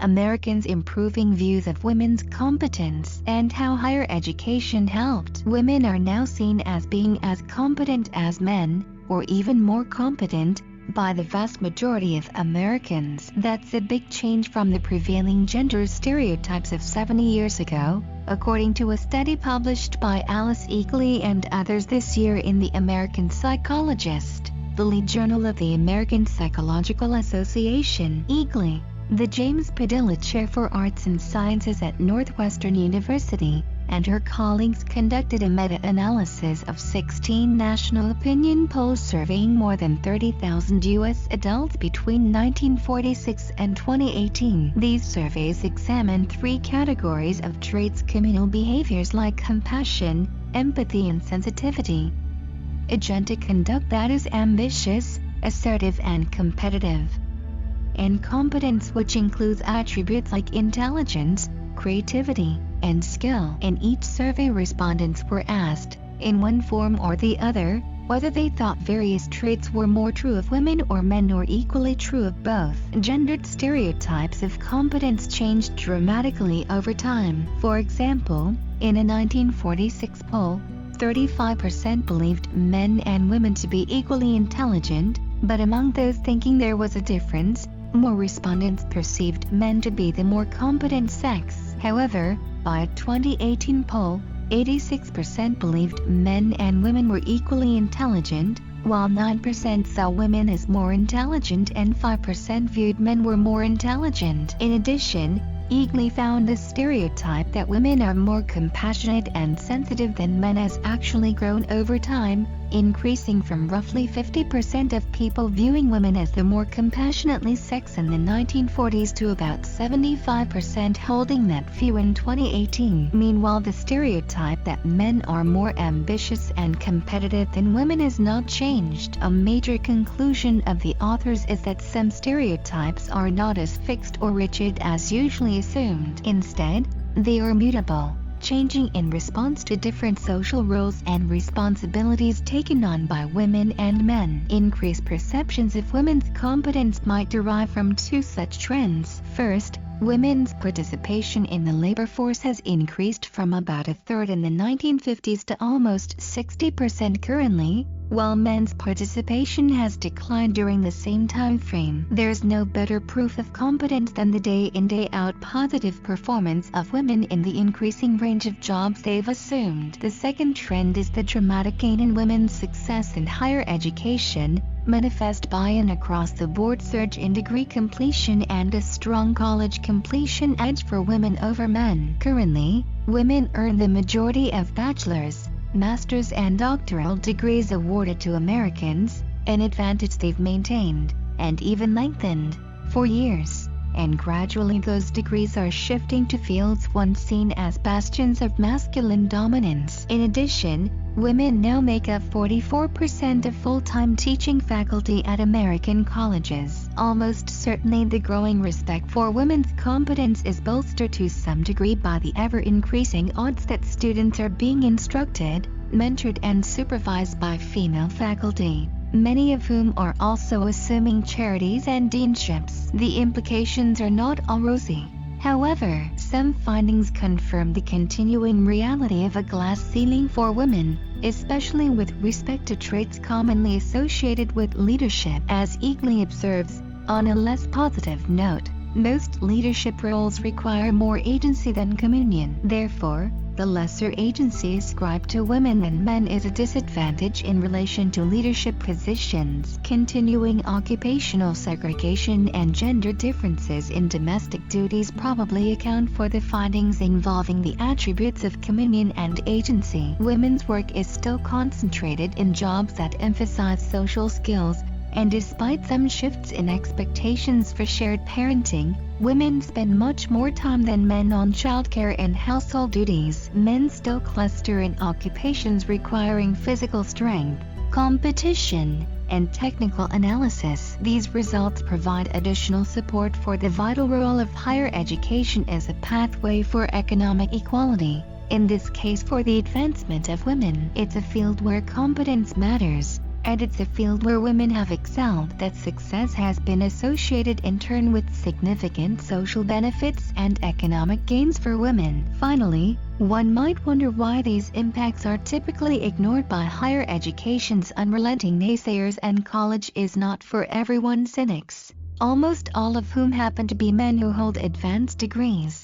Americans' improving views of women's competence and how higher education helped. Women are now seen as being as competent as men, or even more competent, by the vast majority of Americans. That's a big change from the prevailing gender stereotypes of 70 years ago, according to a study published by Alice Eagly and others this year in the American Psychologist, the lead journal of the American Psychological Association. Eagly, the James Padilla Chair for Arts and Sciences at Northwestern University, and her colleagues conducted a meta-analysis of 16 national opinion polls surveying more than 30,000 U.S. adults between 1946 and 2018. These surveys examined 3 categories of traits: communal behaviors like compassion, empathy, and sensitivity; agentic conduct, that is ambitious, assertive, and competitive; and competence, which includes attributes like intelligence, creativity, and skill. In each survey, respondents were asked, in one form or the other, whether they thought various traits were more true of women or men or equally true of both. Gendered stereotypes of competence changed dramatically over time. For example, in a 1946 poll, 35% believed men and women to be equally intelligent, but among those thinking there was a difference, more respondents perceived men to be the more competent sex. However, by a 2018 poll, 86% believed men and women were equally intelligent, while 9% saw women as more intelligent and 5% viewed men were more intelligent. In addition, Eagly found the stereotype that women are more compassionate and sensitive than men has actually grown over time, increasing from roughly 50% of people viewing women as the more compassionately sex in the 1940s to about 75% holding that view in 2018. Meanwhile, the stereotype that men are more ambitious and competitive than women has not changed. A major conclusion of the authors is that some stereotypes are not as fixed or rigid as usually assumed. Instead, they are mutable, changing in response to different social roles and responsibilities taken on by women and men. Increased perceptions of women's competence might derive from 2 such trends. First, women's participation in the labor force has increased from about a third in the 1950s to almost 60% currently, while men's participation has declined during the same time frame. There's no better proof of competence than the day-in day-out positive performance of women in the increasing range of jobs they've assumed. The second trend is the dramatic gain in women's success in higher education, manifest by an across-the-board surge in degree completion and a strong college completion edge for women over men. Currently, women earn the majority of bachelor's, master's, and doctoral degrees awarded to Americans, an advantage they've maintained, and even lengthened, for years. And gradually those degrees are shifting to fields once seen as bastions of masculine dominance. In addition, women now make up 44% of full-time teaching faculty at American colleges. Almost certainly the growing respect for women's competence is bolstered to some degree by the ever-increasing odds that students are being instructed, mentored, and supervised by female faculty, many of whom are also assuming charities and deanships. The implications are not all rosy. However, some findings confirm the continuing reality of a glass ceiling for women, especially with respect to traits commonly associated with leadership. As Eagly observes, on a less positive note, most leadership roles require more agency than communion. Therefore, the lesser agency ascribed to women than men is a disadvantage in relation to leadership positions. Continuing occupational segregation and gender differences in domestic duties probably account for the findings involving the attributes of communion and agency. Women's work is still concentrated in jobs that emphasize social skills, and despite some shifts in expectations for shared parenting, women spend much more time than men on childcare and household duties. Men still cluster in occupations requiring physical strength, competition, and technical analysis. These results provide additional support for the vital role of higher education as a pathway for economic equality, in this case for the advancement of women. It's a field where competence matters, And it's a field where women have excelled that success has been associated in turn with significant social benefits and economic gains for women. Finally, one might wonder why these impacts are typically ignored by higher education's unrelenting naysayers and college is not for everyone cynics, almost all of whom happen to be men who hold advanced degrees.